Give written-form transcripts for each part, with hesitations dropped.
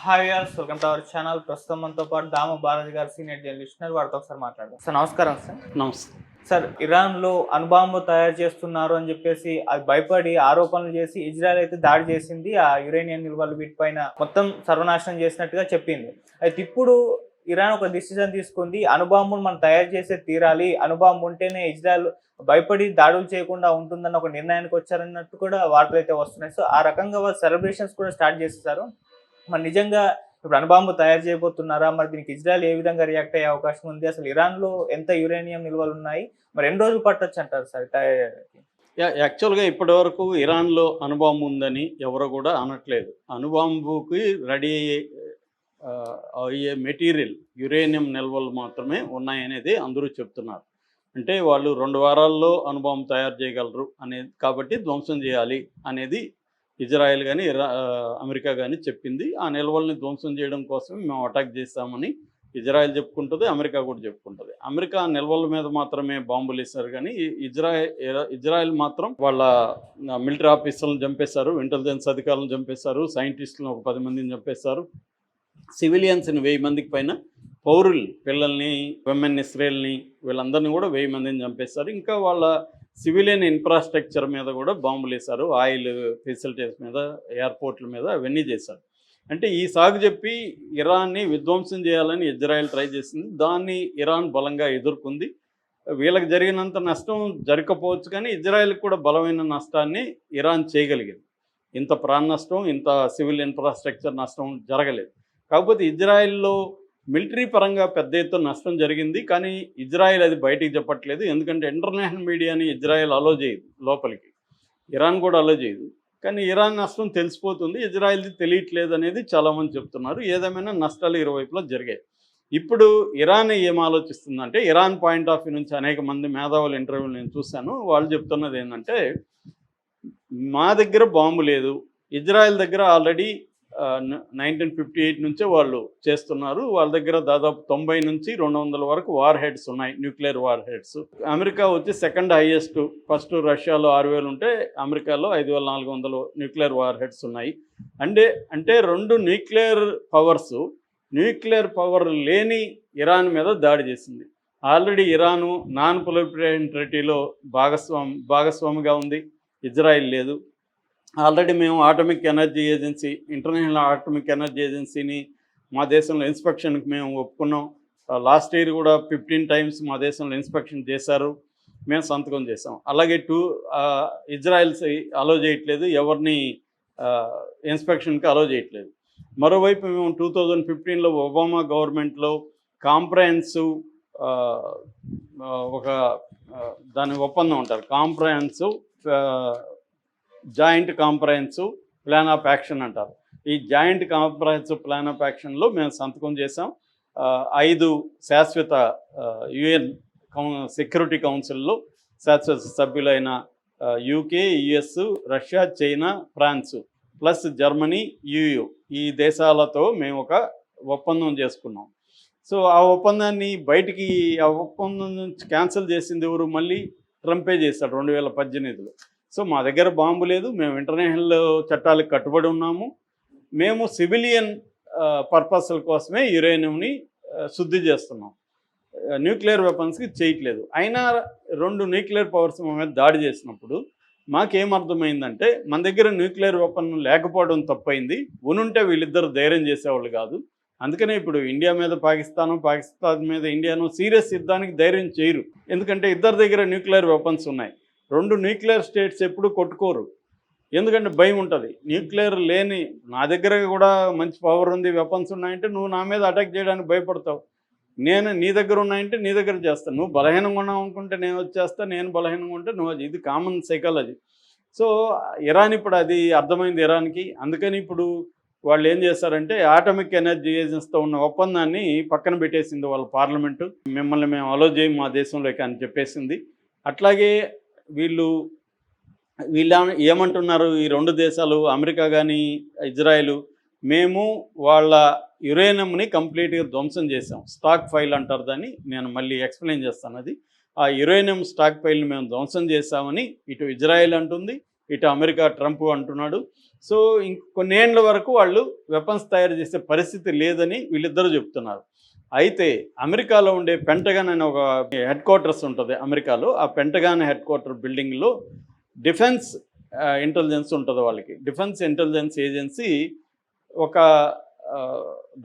Hi viewers, welcome to our channel. ప్రస్తుతం మనతో పాటు దాము భారతి గారు, సీనియర్ జర్నలిస్ట్ ఉన్నారు. వారితో ఒకసారి మాట్లాడదాం. సార్ నమస్కారం. సార్ నమస్తే. సార్, ఇరాన్లో అణుబాంబు తయారు చేస్తున్నారు అని చెప్పేసి అది భయపడి ఆరోపణలు చేసి ఇజ్రాయెల్ అయితే దాడి చేసింది. ఆ యురేనియం నిల్వలు వీటిపైన మొత్తం సర్వనాశనం చేసినట్టుగా చెప్పింది. అయితే ఇప్పుడు ఇరాన్ ఒక డిసిజన్ తీసుకుంది, అణుబాంబును మనం తయారు చేసే తీరాలి, అణుబాంబు ఉంటేనే ఇజ్రాయెల్ భయపడి దాడులు చేయకుండా ఉంటుందన్న ఒక నిర్ణయానికి వచ్చారన్నట్టు కూడా వార్తలు అయితే వస్తున్నాయి. సో ఆ రకంగా వాళ్ళు సెలబ్రేషన్స్ కూడా స్టార్ట్ చేసేసారు. మరి నిజంగా ఇప్పుడు అణుబాంబు తయారు చేయబోతున్నారా? మరి దీనికి ఇజ్రాయెల్ ఏ విధంగా రియాక్ట్ అయ్యే అవకాశం ఉంది? అసలు ఇరాన్లో ఎంత యురేనియం నిల్వలు ఉన్నాయి? మరి ఎన్ని రోజులు పట్టొచ్చు అంటారు సార్ తయారు చేయడానికి? యాక్చువల్గా ఇప్పటివరకు ఇరాన్లో అణుబాంబు ఉందని ఎవరు కూడా అనట్లేదు. అణుబాంబుకి రెడీ అయ్యే మెటీరియల్ యురేనియం నిల్వలు మాత్రమే ఉన్నాయనేది అందరూ చెప్తున్నారు. అంటే వాళ్ళు 2 వారాల్లో అణుబాంబు తయారు చేయగలరు అనేది, కాబట్టి ధ్వంసం చేయాలి అనేది ఇజ్రాయెల్ కానీ అమెరికా కానీ చెప్పింది. ఆ నిల్వల్ని ధ్వంసం చేయడం కోసం మేము అటాక్ చేస్తామని ఇజ్రాయెల్ చెప్పుకుంటుంది, అమెరికా కూడా చెప్పుకుంటుంది. అమెరికా నిల్వల మీద మాత్రమే బాంబులు వేశారు, కానీ ఇజ్రాయెల్ మాత్రం వాళ్ళ మిలిటరీ ఆఫీసర్లను చంపేశారు, ఇంటెలిజెన్స్ అధికారులను చంపేశారు, సైంటిస్టులను ఒక 10 మందిని చంపేశారు, సివిలియన్స్ని 1000 మందికి పైన, పౌరులు పిల్లల్ని, విమెన్, ఇస్రాయల్ని, వీళ్ళందరినీ కూడా 1000 మందిని చంపేశారు. ఇంకా వాళ్ళ సివిలియన్ ఇన్ఫ్రాస్ట్రక్చర్ మీద కూడా బాంబులు వేశారు, ఆయిల్ ఫెసిలిటీస్ మీద, ఎయిర్పోర్ట్ల మీద, అవన్నీ చేశారు. అంటే ఈ సాగు చెప్పి ఇరాన్ని విధ్వంసం చేయాలని ఇజ్రాయెల్ ట్రై చేసింది. దాన్ని ఇరాన్ బలంగా ఎదుర్కొంది. వీళ్ళకి జరిగినంత నష్టం జరగకపోవచ్చు, కానీ ఇజ్రాయెల్కి కూడా బలమైన నష్టాన్ని ఇరాన్ చేయగలిగింది. ఇంత ప్రాణ నష్టం, ఇంత సివిల్ ఇన్ఫ్రాస్ట్రక్చర్ నష్టం జరగలేదు. కాకపోతే ఇజ్రాయెల్లో మిలిటరీ పరంగా పెద్ద ఎత్తున నష్టం జరిగింది, కానీ ఇజ్రాయెల్ అది బయటికి చెప్పట్లేదు. ఎందుకంటే ఇంటర్నేషనల్ మీడియాని ఇజ్రాయెల్ అలో చేయదు లోపలికి, ఇరాన్ కూడా అలో చేయదు. కానీ ఇరాన్ నష్టం తెలిసిపోతుంది, ఇజ్రాయెల్ది తెలియట్లేదు అనేది చాలామంది చెప్తున్నారు. ఏదేమైనా నష్టాలు ఇరువైపులా జరిగాయి. ఇప్పుడు ఇరాన్ ఏం ఆలోచిస్తుందంటే, ఇరాన్ పాయింట్ ఆఫ్ వ్యూ నుంచి అనేక మంది మేధావుల ఇంటర్వ్యూలు నేను చూశాను. వాళ్ళు చెప్తున్నది ఏంటంటే, మా దగ్గర బాంబు లేదు, ఇజ్రాయెల్ దగ్గర ఆల్రెడీ 1958 నుంచే వాళ్ళు చేస్తున్నారు. వాళ్ళ దగ్గర దాదాపు 90 నుంచి 200 వరకు వార్ హెడ్స్ ఉన్నాయి, న్యూక్లియర్ వార్ హెడ్స్. అమెరికా వచ్చి సెకండ్ హైయెస్ట్. ఫస్ట్ రష్యాలో 6000 ఉంటే అమెరికాలో 5400 న్యూక్లియర్ వార్ హెడ్స్ ఉన్నాయి. అంటే 2 న్యూక్లియర్ పవర్స్ న్యూక్లియర్ పవర్ లేని ఇరాన్ మీద దాడి చేసింది. ఆల్రెడీ ఇరాను నాన్ ప్రొలిఫరేషన్ ట్రీటీలో భాగస్వామిగా ఉంది, ఇజ్రాయిల్ లేదు. ఆల్రెడీ మేము atomic energy agency, international atomic energy ఏజెన్సీని మా దేశంలో ఇన్స్పెక్షన్కి మేము ఒప్పుకున్నాం. లాస్ట్ ఇయర్ కూడా 15 టైమ్స్ మా దేశంలో ఇన్స్పెక్షన్ చేశారు, మేము సంతకం చేసాం. అలాగే ఇజ్రాయెల్స్ అలో చేయట్లేదు, ఎవరిని ఇన్స్పెక్షన్కి అలో చేయట్లేదు. మరోవైపు మేము 2015లో ఒబామా గవర్నమెంట్లో కాంప్రహెన్సివ్ ఒక దాని ఒప్పందం అంటారు, comprehensive joint comprehensive plan of action అంటారు. ఈ జాయింట్ కాంప్రహెన్సివ్ ప్లాన్ ఆఫ్ యాక్షన్లో మేము సంతకం చేసాం. 5 శాశ్వత యుఎన్ సెక్యూరిటీ కౌన్సిల్లో శాశ్వత సభ్యులైన UK, US, Russia, China, France plus Germany, EU, ఈ దేశాలతో మేము ఒక ఒప్పందం చేసుకున్నాం. సో ఆ ఒప్పందాన్ని ఆ ఒప్పందం నుంచి క్యాన్సిల్ చేసింది ఎవరు? మళ్ళీ ట్రంపే చేశాడు 2018లో. సో మా దగ్గర బాంబు లేదు, మేము ఇంటర్నేషనల్ చట్టాలకు కట్టుబడి ఉన్నాము, మేము సివిలియన్ పర్పస్ల కోసమే యురేనియంని శుద్ధి చేస్తున్నాం, న్యూక్లియర్ వెపన్స్కి చేయట్లేదు. అయినా 2 న్యూక్లియర్ పవర్స్ మీద దాడి చేసినప్పుడు మాకేమర్థమైందంటే, మన దగ్గర న్యూక్లియర్ వెపన్ లేకపోవడం తప్పైంది, ఉనుంటే వీళ్ళిద్దరు ధైర్యం చేసేవాళ్ళు కాదు. అందుకనే ఇప్పుడు ఇండియా మీద పాకిస్తాన్ మీద ఇండియాను సీరియస్ యుద్ధానికి ధైర్యం చేయరు, ఎందుకంటే ఇద్దరి దగ్గర న్యూక్లియర్ వెపన్స్ ఉన్నాయి. 2 న్యూక్లియర్ స్టేట్స్ ఎప్పుడు కొట్టుకోరు, ఎందుకంటే భయం ఉంటుంది. న్యూక్లియర్ లేని నా దగ్గర కూడా మంచి పవర్ ఉంది, వెపన్స్ ఉన్నాయంటే నువ్వు నా మీద అటాక్ చేయడానికి భయపడతావు. నేను నీ దగ్గర ఉన్నాయంటే నీ దగ్గర చేస్తాను. నువ్వు బలహీనంగా ఉన్నావు అనుకుంటే నేను వచ్చేస్తా, నేను బలహీనంగా ఉంటే నువ్వు, ఇది కామన్ సైకాలజీ. సో ఇరాన్ ఇప్పుడు అది అర్థమైంది ఇరాన్కి. అందుకని ఇప్పుడు వాళ్ళు ఏం చేస్తారంటే, ఆటమిక్ ఎనర్జీ ఏజెన్సీతో ఉన్న ఒప్పందాన్ని పక్కన పెట్టేసింది వాళ్ళ పార్లమెంటు. మిమ్మల్ని మేము అలో చేయం మా దేశంలోకి అని చెప్పేసింది. అట్లాగే వీళ్ళు ఏమంటున్నారు, ఈ 2 దేశాలు, అమెరికా కానీ ఇజ్రాయెల్, మేము వాళ్ళ యురేనియంని కంప్లీట్గా ధ్వంసం చేసాం, స్టాక్ ఫైల్ అంటారు దాన్ని, నేను మళ్ళీ ఎక్స్ప్లెయిన్ చేస్తాను. అది ఆ యురేనియం స్టాక్ ఫైల్ని మేము ధ్వంసం చేశామని ఇటు ఇజ్రాయెల్ అంటుంది, ఇటు అమెరికా ట్రంప్ అంటున్నాడు. సో కొన్నేళ్ల వరకు వాళ్ళు వెపన్స్ తయారు చేసే పరిస్థితి లేదని వీళ్ళిద్దరూ చెప్తున్నారు. అయితే అమెరికాలో ఉండే పెంటగాన్ అనే ఒక హెడ్ క్వార్టర్స్ ఉంటుంది అమెరికాలో. ఆ పెంటగాన్ హెడ్ క్వార్టర్ బిల్డింగ్లో డిఫెన్స్ ఇంటెలిజెన్స్ ఉంటుంది వాళ్ళకి. డిఫెన్స్ ఇంటెలిజెన్స్ ఏజెన్సీ ఒక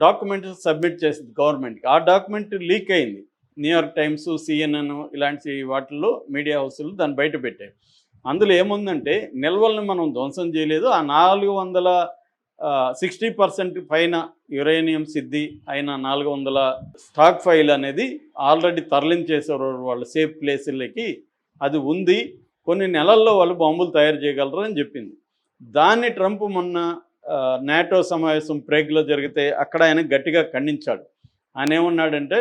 డాక్యుమెంట్ సబ్మిట్ చేసింది గవర్నమెంట్కి. ఆ డాక్యుమెంట్ లీక్ అయింది. న్యూయార్క్ టైమ్స్, CNN ఇలాంటి వాటిల్లో మీడియా హౌస్లు దాన్ని బయట పెట్టాయి. అందులో ఏముందంటే నిల్వల్ని మనం ధ్వంసం చేయలేదు, ఆ 460% పైన యురేనియం సిద్ధి అయిన 400 స్టాక్ ఫైల్ అనేది ఆల్రెడీ తరలించేసారు వాళ్ళు సేఫ్ ప్లేసులకి, అది ఉంది, కొన్ని నెలల్లో వాళ్ళు బాంబులు తయారు చేయగలరు అని చెప్పింది. దాన్ని ట్రంప్ మొన్న నాటో సమావేశం ప్రేగ్లో జరిగితే అక్కడ ఆయన గట్టిగా ఖండించాడు. ఆయన ఏమన్నాడంటే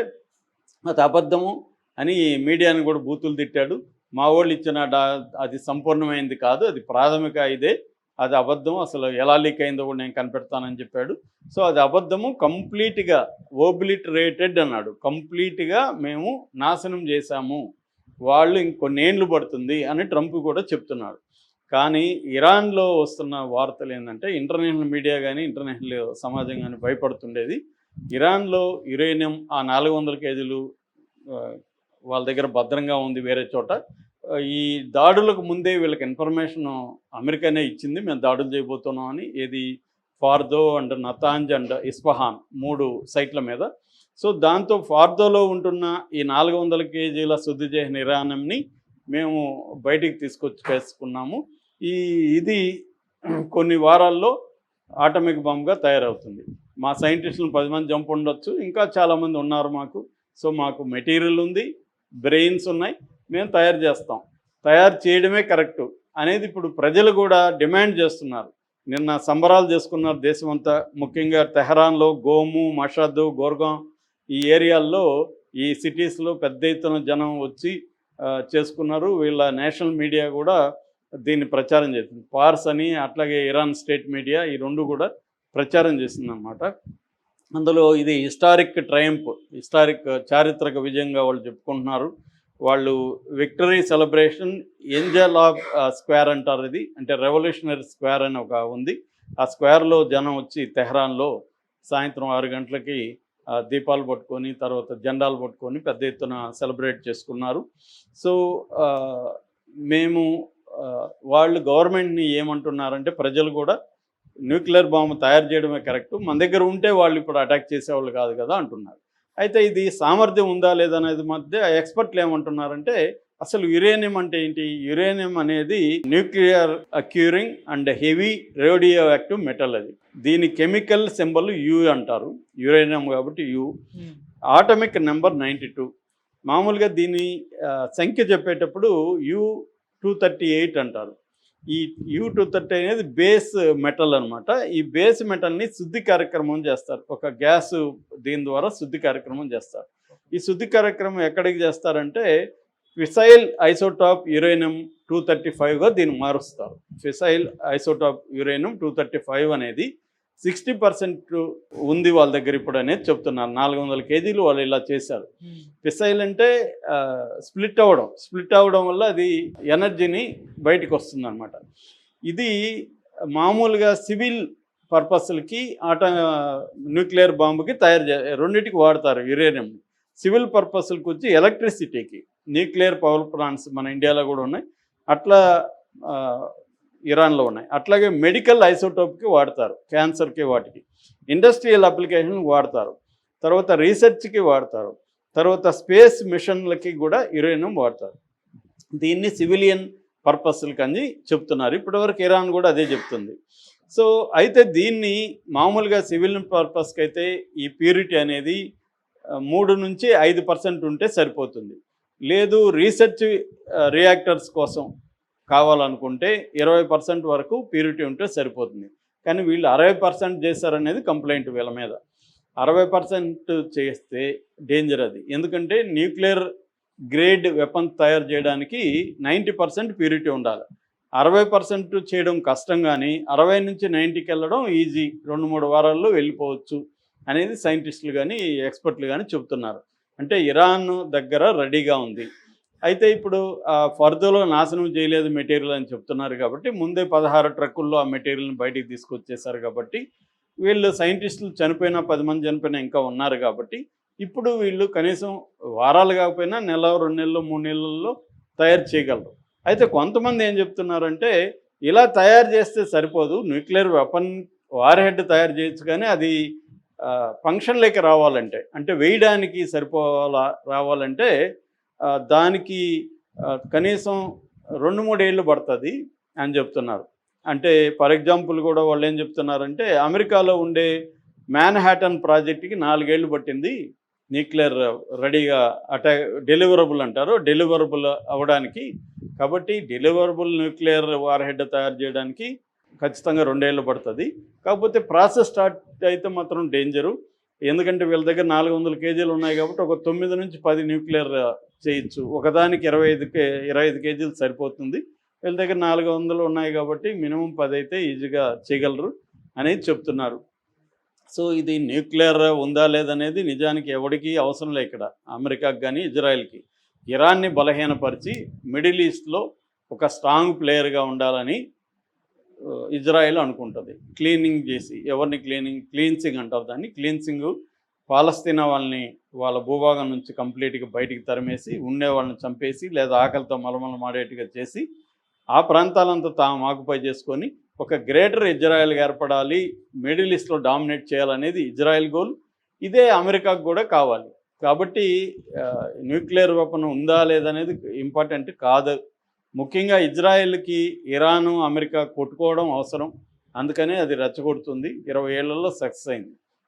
అది అబద్ధము అని మీడియాని కూడా బూతులు తిట్టాడు. మా వాళ్ళు ఇచ్చిన అది సంపూర్ణమైంది కాదు, అది ప్రాథమిక ఇదే, అది అబద్ధం, అసలు ఎలా లీక్ అయిందో కూడా నేను కనిపెడతానని చెప్పాడు. సో అది అబద్ధము, కంప్లీట్గా ఓబ్లిటరేటెడ్ అన్నాడు. కంప్లీట్గా మేము నాశనం చేశాము, వాళ్ళు ఇంకొన్నేళ్ళు పడుతుంది అని ట్రంప్ కూడా చెప్తున్నాడు. కానీ ఇరాన్లో వస్తున్న వార్తలు ఏంటంటే ఇంటర్నేషనల్ మీడియా కానీ ఇంటర్నేషనల్ సమాజం కానీ భయపడుతుండేది. ఇరాన్లో యురేనియం ఆ 400 కేజీలు వాళ్ళ దగ్గర భద్రంగా ఉంది వేరే చోట. ఈ దాడులకు ముందే వీళ్ళకి ఇన్ఫర్మేషన్ అమెరికానే ఇచ్చింది, మేము దాడులు చేయబోతున్నాం అని. ఏది ఫార్దో అండ్ నతాంజ్ అండ్ ఇస్ఫహాన్ 3 సైట్ల మీద. సో దాంతో ఫార్దోలో ఉంటున్న ఈ 400 కేజీల శుద్ధి చేసిన యురేనియంని మేము బయటికి తీసుకొచ్చేసుకున్నాము. ఇది కొన్ని వారాల్లో ఆటమిక్ బాంబ్గా తయారవుతుంది. మా సైంటిస్టులను 10 మంది జంప్ ఉండొచ్చు, ఇంకా చాలామంది ఉన్నారు మాకు. సో మాకు మెటీరియల్ ఉంది, బ్రెయిన్స్ ఉన్నాయి, మేము తయారు చేస్తాం, తయారు చేయడమే కరెక్టు అనేది ఇప్పుడు ప్రజలు కూడా డిమాండ్ చేస్తున్నారు. నిన్న సంబరాలు చేసుకున్నారు దేశమంతా. ముఖ్యంగా తెహరాన్లో, గోము, మషద్, గోర్గాం ఈ ఏరియాల్లో, ఈ సిటీస్లో పెద్ద ఎత్తున జనం వచ్చి చేసుకున్నారు. వీళ్ళ నేషనల్ మీడియా కూడా దీన్ని ప్రచారం చేసింది. పార్స్ అని, అట్లాగే ఇరాన్ స్టేట్ మీడియా, ఈ 2 కూడా ప్రచారం చేసిందన్నమాట. అందులో ఇది హిస్టారిక్ ట్రయంప్, హిస్టారిక్ చారిత్రక విజయంగా వాళ్ళు చెప్పుకుంటున్నారు. వాళ్ళు victory celebration Angel of square అంటారు. ఇది అంటే రెవల్యూషనరీ స్క్వేర్ అని ఒక ఉంది. ఆ స్క్వేర్లో జనం వచ్చి తెహరాన్లో సాయంత్రం 6 గంటలకి దీపాలు పట్టుకొని, తర్వాత జెండాలు పట్టుకొని పెద్ద ఎత్తున సెలబ్రేట్ చేసుకున్నారు. సో మేము వాళ్ళు గవర్నమెంట్ని ఏమంటున్నారంటే ప్రజలు కూడా న్యూక్లియర్ బాంబు తయారు చేయడమే కరెక్టు, మన దగ్గర ఉంటే వాళ్ళు ఇప్పుడు అటాక్ చేసేవాళ్ళు కాదు కదా అంటున్నారు. అయితే ఇది సామర్థ్యం ఉందా లేదా అనేది మధ్య ఎక్స్పర్ట్లు ఏమంటున్నారంటే అసలు యురేనియం అంటే ఏంటి? యురేనియం అనేది nuclear occurring and heavy radioactive metal. అది దీని కెమికల్ సింబల్ యు అంటారు, యురేనియం కాబట్టి యు. Atomic number 92. మామూలుగా దీని సంఖ్య చెప్పేటప్పుడు U-238 అంటారు. ఈ U-230 అనేది బేస్ మెటల్ అనమాట. ఈ బేస్ మెటల్ని శుద్ధి కార్యక్రమం చేస్తారు, ఒక గ్యాస్ దీని ద్వారా శుద్ధి కార్యక్రమం చేస్తారు. ఈ శుద్ధి కార్యక్రమం ఎక్కడికి చేస్తారంటే ఫిసైల్ ఐసోటాప్ యురేనియం 235గా దీన్ని మారుస్తారు. ఫిసైల్ ఐసోటాప్ యురేనియం 235 అనేది 60% ఉంది వాళ్ళ దగ్గర ఇప్పుడు అనేది చెప్తున్నారు. 400 కేజీలు వాళ్ళు ఇలా చేశారు. ఫిసైల్ అంటే స్ప్లిట్ అవ్వడం వల్ల అది ఎనర్జీని బయటకు వస్తుంది అనమాట. ఇది మామూలుగా సివిల్ పర్పస్లకి న్యూక్లియర్ బాంబుకి రెండింటికి వాడతారు యురేనియం. సివిల్ పర్పస్లకు వచ్చి ఎలక్ట్రిసిటీకి న్యూక్లియర్ పవర్ ప్లాంట్స్ మన ఇండియాలో కూడా ఉన్నాయి, అట్లా ఇరాన్లో ఉన్నాయి. అట్లాగే మెడికల్ ఐసోటోప్కి వాడతారు, క్యాన్సర్కి, వాటికి. ఇండస్ట్రియల్ అప్లికేషన్కి వాడతారు, తర్వాత రీసెర్చ్కి వాడతారు, తర్వాత స్పేస్ మిషన్లకి కూడా యురేనియం వాడతారు. దీన్ని సివిలియన్ పర్పస్లకి అని చెప్తున్నారు. ఇప్పటివరకు ఇరాన్ కూడా అదే చెప్తుంది. సో అయితే దీన్ని మామూలుగా సివిలియన్ పర్పస్కి అయితే ఈ ప్యూరిటీ అనేది 3 నుంచి 5% ఉంటే సరిపోతుంది. లేదు రీసెర్చ్ రియాక్టర్స్ కోసం కావాలనుకుంటే 20% వరకు ప్యూరిటీ ఉంటే సరిపోతుంది. కానీ వీళ్ళు 60% చేశారనేది కంప్లైంట్ వీళ్ళ మీద. 60% చేస్తే డేంజర్ అది. ఎందుకంటే న్యూక్లియర్ గ్రేడ్ వెపన్ తయారు చేయడానికి 90% ప్యూరిటీ ఉండాలి. 60% చేయడం కష్టం, కానీ 60 నుంచి 90కి వెళ్ళడం ఈజీ, 2-3 వారాల్లో వెళ్ళిపోవచ్చు అనేది సైంటిస్టులు కానీ ఎక్స్పర్ట్లు కానీ చెబుతున్నారు. అంటే ఇరాన్ దగ్గర రెడీగా ఉంది. అయితే ఇప్పుడు ఫర్దర్లో నాశనం చేయలేదు మెటీరియల్ అని చెప్తున్నారు కాబట్టి ముందే 16 ట్రక్కుల్లో ఆ మెటీరియల్ని బయటికి తీసుకొచ్చేసారు కాబట్టి వీళ్ళు సైంటిస్టులు చనిపోయినా 10 మంది చనిపోయినా ఇంకా ఉన్నారు కాబట్టి ఇప్పుడు వీళ్ళు కనీసం వారాలు కాకపోయినా నెల 2 నెలలు 3 నెలల్లో తయారు చేయగలరు. అయితే కొంతమంది ఏం చెప్తున్నారంటే ఇలా తయారు చేస్తే సరిపోదు, న్యూక్లియర్ వెపన్ వార్ హెడ్ తయారు చేయొచ్చు కానీ అది ఫంక్షన్లోకి రావాలంటే అంటే వేయడానికి రావాలంటే దానికి కనీసం 2-3 ఏళ్ళు పడుతుంది అని చెప్తున్నారు. అంటే ఫర్ ఎగ్జాంపుల్ కూడా వాళ్ళు ఏం చెప్తున్నారంటే అమెరికాలో ఉండే మ్యాన్హాటన్ ప్రాజెక్ట్కి 4 ఏళ్ళు పట్టింది న్యూక్లియర్ రెడీగా డెలివరబుల్ అంటారు, డెలివరబుల్ అవ్వడానికి. కాబట్టి డెలివరబుల్ న్యూక్లియర్ వార్ హెడ్ తయారు చేయడానికి ఖచ్చితంగా 2 ఏళ్ళు పడుతుంది. కాకపోతే ప్రాసెస్ స్టార్ట్ అయితే మాత్రం డేంజరు. ఎందుకంటే వీళ్ళ దగ్గర 400 కేజీలు ఉన్నాయి కాబట్టి ఒక 9 నుంచి 10 న్యూక్లియర్ చేయొచ్చు. ఒకదానికి 25 కేజీలు సరిపోతుంది. వీళ్ళ దగ్గర 400 ఉన్నాయి కాబట్టి మినిమం 10 అయితే ఈజీగా చేయగలరు అనేది చెప్తున్నారు. సో ఇది న్యూక్లియర్ ఉందా లేదనేది నిజానికి ఎవరికి అవసరం లేదు ఇక్కడ, అమెరికాకి కానీ ఇజ్రాయెల్కి. ఇరాన్ని బలహీనపరిచి మిడిల్ ఈస్ట్లో ఒక స్ట్రాంగ్ ప్లేయర్గా ఉండాలని ఇజ్రాయెల్ అనుకుంటుంది. క్లీనింగ్ చేసి, ఎవరిని క్లీన్సింగ్ అంటారు దాన్ని, క్లీన్సింగ్, పాలస్తీనా వాళ్ళని వాళ్ళ భూభాగం నుంచి కంప్లీట్గా బయటికి తరిమేసి ఉండే వాళ్ళని చంపేసి లేదా ఆకలితో మలమలమాడేట్టుగా చేసి ఆ ప్రాంతాలంతా తాము ఆక్యుపై చేసుకొని ఒక గ్రేటర్ ఇజ్రాయెల్గా ఏర్పడాలి, మిడిల్ ఈస్ట్లో డామినేట్ చేయాలనేది ఇజ్రాయెల్ గోల్. ఇదే అమెరికాకు కూడా కావాలి. కాబట్టి న్యూక్లియర్ వెపన్ ఉందా లేదనేది ఇంపార్టెంట్ కాదు. ముఖ్యంగా ఇజ్రాయెల్కి ఇరాను అమెరికా కొట్టుకోవడం అవసరం, అందుకనే అది రెచ్చగొడుతుంది. 20 ఏళ్లలో సక్సెస్ అయింది.